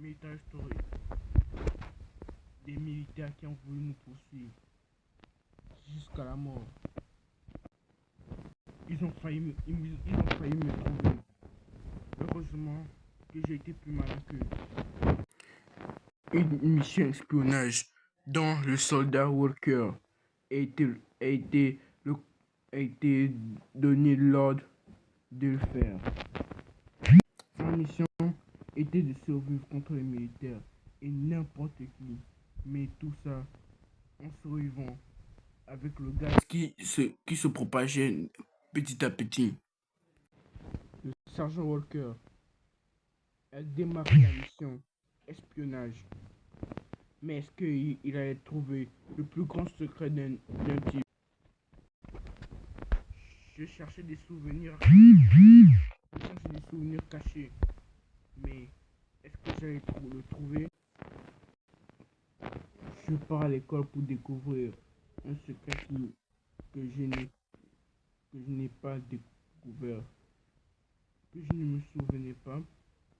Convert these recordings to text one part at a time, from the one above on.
militaires historiques, des militaires qui ont voulu nous poursuivre jusqu'à la mort. Ils ont failli me trouver. Heureusement que j'ai été plus malin qu'eux. Une mission espionnage dont le soldat Walker a été, a été, le- a été donné l'ordre de le faire. Sa mission était de survivre contre les militaires et n'importe qui. Mais tout ça en survivant avec le gaz qui se propageait petit à petit. Le sergent Walker a démarré la mission espionnage. Mais est-ce qu'il allait trouver le plus grand secret d'un type? Je cherchais des souvenirs. Je cherchais des souvenirs cachés. Mais est-ce que j'allais le trouver? Je pars à l'école pour découvrir un secret que je n'ai pas découvert, que je ne me souvenais pas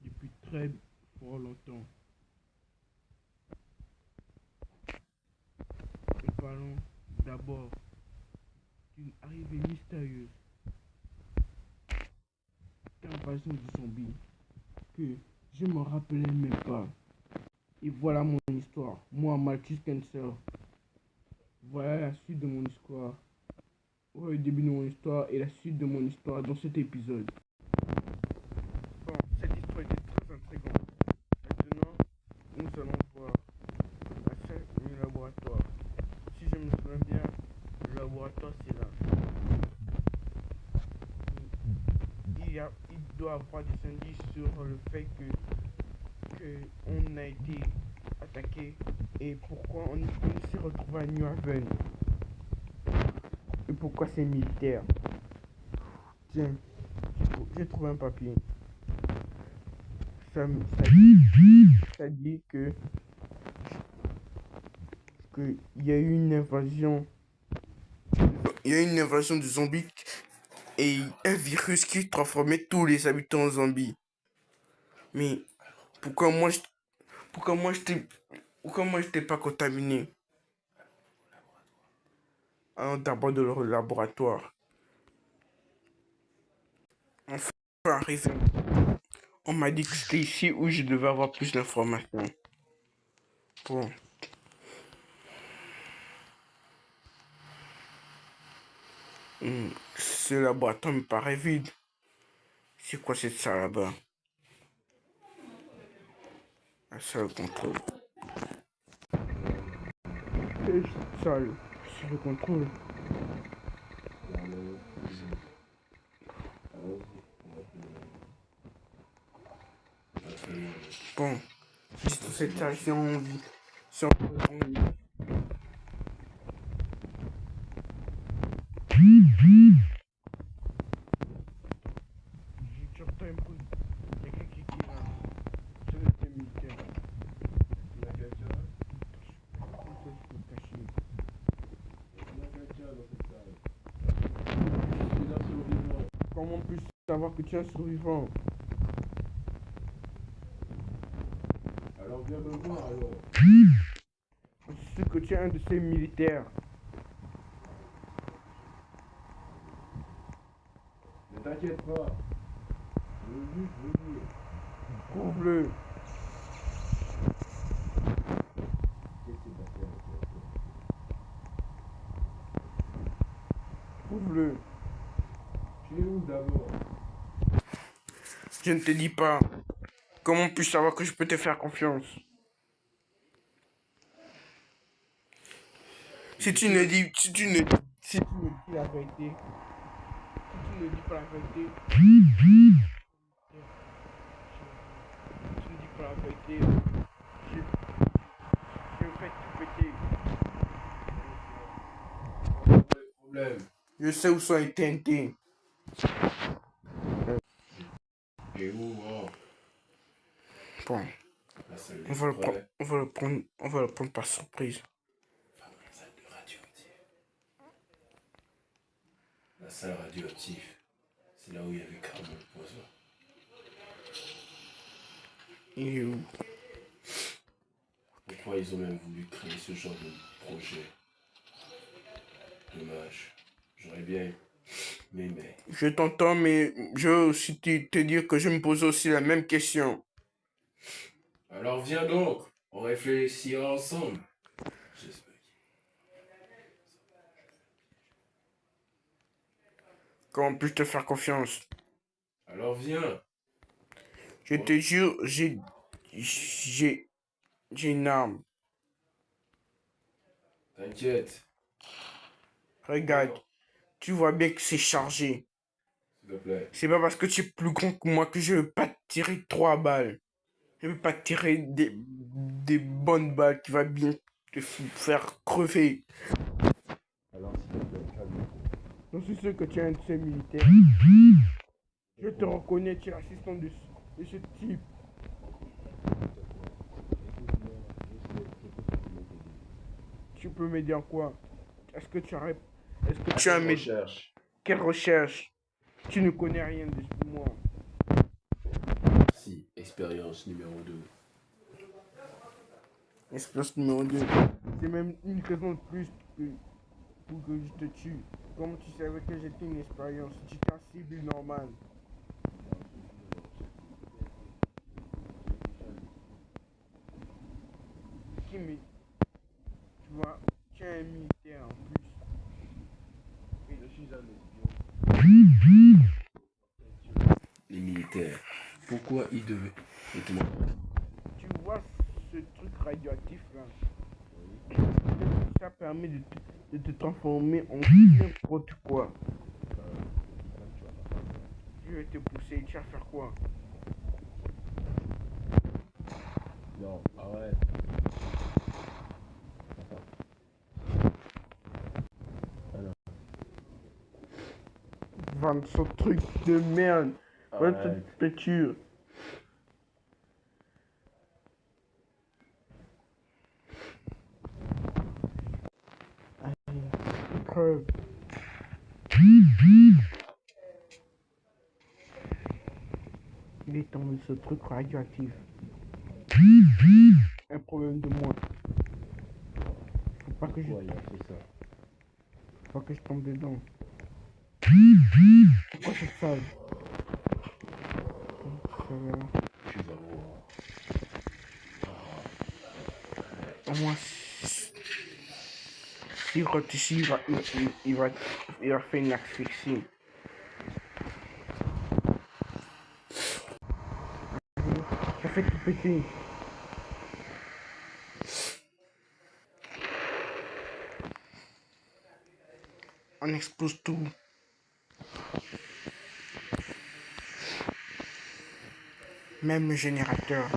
depuis très fort longtemps. Et parlons d'abord d'une arrivée mystérieuse d'invasion de zombies que je me rappelais même pas. Et voilà mon histoire. Moi, Marcus Cancer. Voilà la suite de mon histoire. Voilà le début de mon histoire et la suite de mon histoire dans cet épisode. Bon, cette histoire était très intrigante. Maintenant, nous allons voir la scène du laboratoire. Si je me souviens bien, le laboratoire c'est là. Il doit avoir des indices sur le fait que on a été attaqué et pourquoi on s'est retrouvé à New Haven. Et pourquoi c'est militaire. Tiens, j'ai trouvé un papier. Ça dit que il y a eu une invasion. Il y a eu une invasion de zombies et un virus qui transformait tous les habitants en zombies. Mais pourquoi moi je pourquoi moi j'étais pas contaminé? Alors d'abord de leur laboratoire. Enfin arrivé. On m'a dit que c'était ici où je devais avoir plus d'informations. Bon. Ce laboratoire me paraît vide. C'est quoi cette salle là-bas? La salle de contrôle. Cette salle sur le contrôle. Bon, juste dans cette salle, si on vit, si on j'entends un bruit. Il y a quelqu'un qui est là. C'est le militaire. Comment puis-je savoir que tu es un survivant? Alors viens me voir alors. Je sais que tu es un de ces militaires. Ne t'inquiète pas. Je veux juste venir. Prouve-le. Qu'est-ce qui s'est passé avec toi? Prouve-le. Tu es où d'abord? Je ne te dis pas. Comment puis-je savoir que je peux te faire confiance? Si tu ne dis, si tu ne, si tu me dis la vérité, si tu ne dis pas la vérité, si tu ne dis pas la vérité, je, je me fais tout péter. Pas de problème. Je sais où sont les TNT. Et où moi? Bon, La salle des secrets. on va le prendre par surprise. La salle de radioactif. La salle radioactive. C'est là où il y avait carrément le poison. Il est où? fois, ils ont même voulu créer ce genre de projet. Dommage. J'aurais bien aimé. Je t'entends, mais je veux aussi te dire que je me pose aussi la même question. Alors viens donc, on réfléchira ensemble. J'espère. Comment puis-je te faire confiance? Alors viens. Je te jure, j'ai une arme. T'inquiète. Regarde, tu vois bien que c'est chargé. S'il te plaît. C'est pas parce que tu es plus grand que moi que je veux pas te tirer 3 balles. Je veux pas te tirer des bonnes balles qui va bien te faire crever. Alors s'il te plaît, calme-toi. Je suis sûr que tu es un de ces militaires. Je te reconnais, tu es l'assistant de ce type. Tu peux m'aider en quoi? Est-ce que tu as... Est-ce que tu as mes... recherche. Quelle recherche? Tu ne connais rien de moi. Si, expérience numéro 2. Espèce numéro 2. C'est même une raison de plus pour que je te tue. Comment tu savais que j'étais une expérience? Tu étais un civil normal. Qui me... Tu vois, tu es un militaire en plus. Et je suis un espion. Les militaires, pourquoi ils devaient être Tu vois ce truc radioactif là? Ça permet de te transformer en n'importe quoi. Je vais te pousser, tu vas faire quoi? Non, arrête. Vendre ce truc de merde. Vendre Arrête. cette peinture. Preuve. Il est tombé ce truc radioactif. Un problème de moi. Faut pas que je, Pourquoi il a fait ça? faut pas que je tombe dedans. Pourquoi c'est sale? Tu vas voir. Au moins, s'il rentre ici, il va faire une asphyxie. Ça fait tout péter. On explose tout. Même le générateur.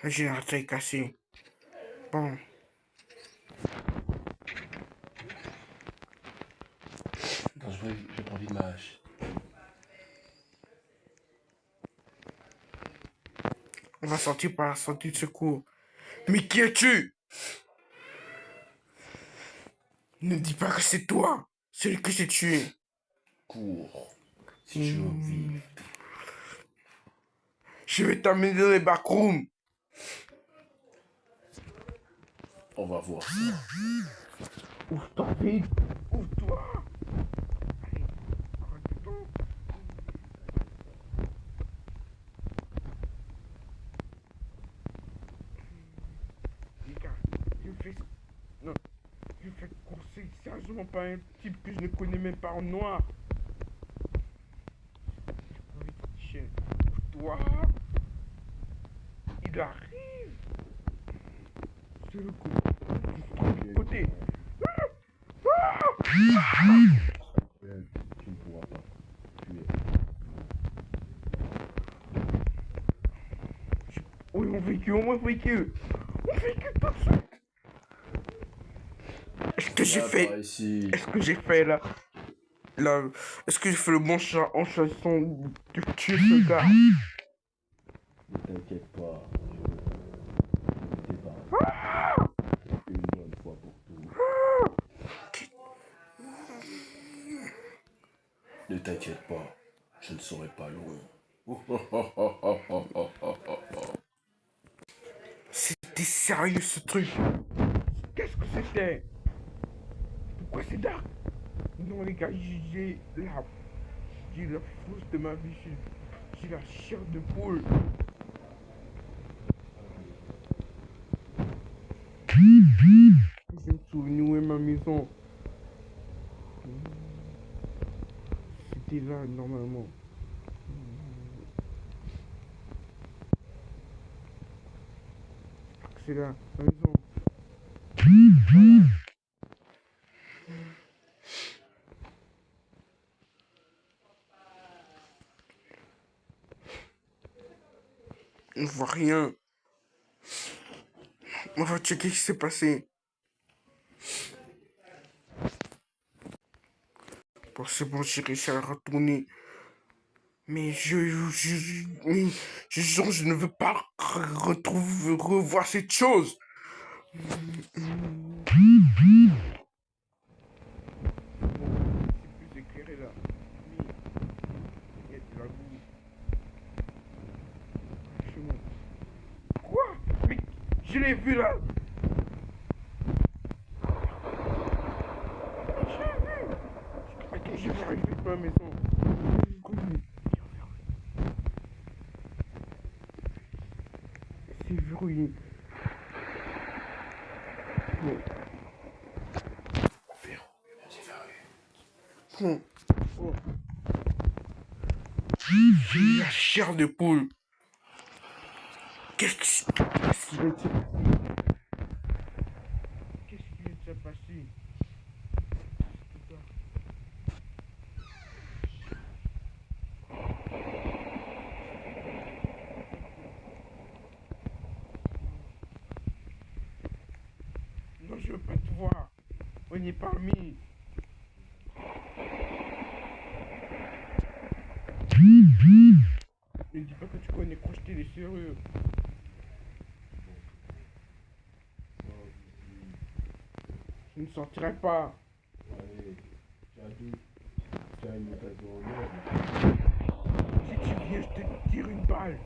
Le générateur est cassé. Bon. Non, j'ai pas envie de ma hache. On va sortir par la sortie de secours. Mais qui es-tu? Ne dis pas que c'est toi, celui que j'ai tué. Cours. Si tu veux vivre. Je vais t'amener dans les backrooms. On va voir ça. Ouvre-toi vite. Ouvre-toi. Allez, crois-toi. Les gars, je fais... Non. Je fais courser sérieusement par un type que je ne connais même pas en noir. Chien. Ouvre-toi. Il arrive. C'est le coup. Du côté. Tu ne pourras pas. Tu es. Oui, mon véhicule, mon véhicule. Mon véhicule tout de suite. Est-ce que j'ai Viens fait... par ici. Est-ce que j'ai fait là... Est-ce que j'ai fait le bon chat en choisissant de tuer ce gars? Ne t'inquiète pas. Je vais t'épargner. Une bonne fois pour toutes. Ne t'inquiète pas. Je ne serai pas loin. C'était sérieux ce truc. Qu'est-ce que c'était? Pourquoi c'est dark? Non les gars, j'ai la frousse de ma vie, j'ai la chair de poule. Je me souviens où est ma maison. C'était là normalement. C'est là, ma maison. Voilà. On voit rien. On va checker ce qui s'est passé. Bon, c'est bon, j'ai réussi à retourner. Mais je jure, je ne veux pas revoir cette chose. C'est plus éclairé là. Mais il y a de la boue. Chez moi. Quoi? Mais je l'ai vu là. Je l'ai vu. Ok, je vais arriver à ma maison. C'est verrouillé. Bon. Bon. Oh. J'ai la chair de poule. Qu'est-ce qui vient de se passer? Qu'est-ce qui vient de se passer? Non, je veux pas te voir. On est parmi. Ne dis pas que tu connais crocheter les serrures. Je ne sortirai pas. Allez, tu as une occasion en or. Si tu viens, je te tire une balle.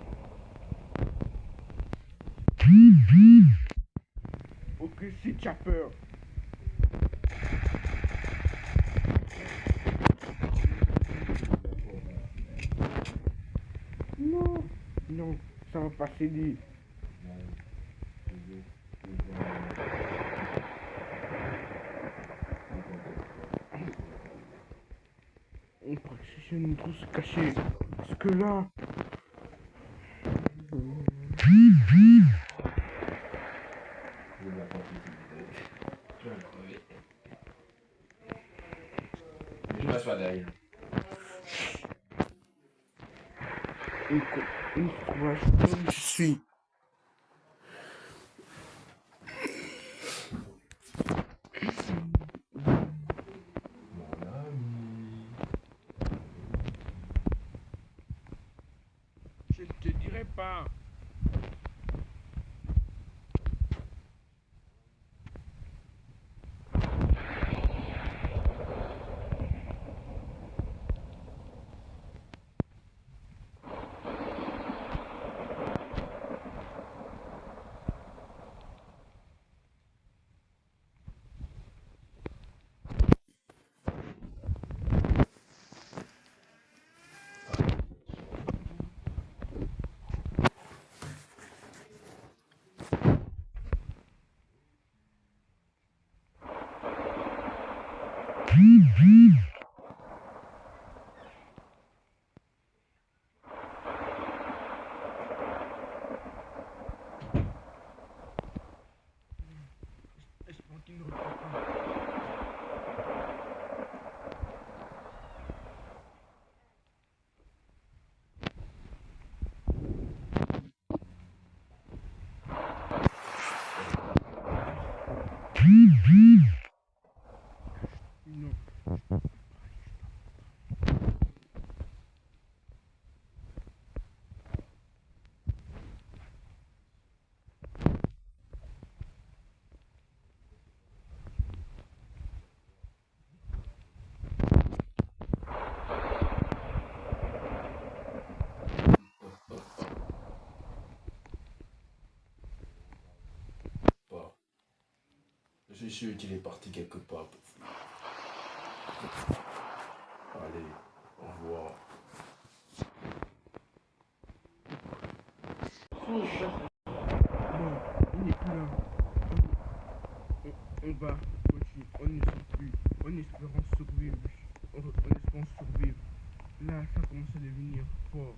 Ok, si tu as peur. Non, non, ça va pas céder. On pourrait chercher une trousse cachée. Parce que là... Je m'assois derrière. Une sauvage comme je suis. Mon ami. Je ne te dirai pas. Espère qu'il ne reprend pas. Non. suis sûr qu'il est parti quelque part pour fuir. Allez, au revoir. Bon, il n'est plus là. On va continuer. On ne sait plus. En espérant survivre. En espérant survivre. Là, ça commence à devenir fort.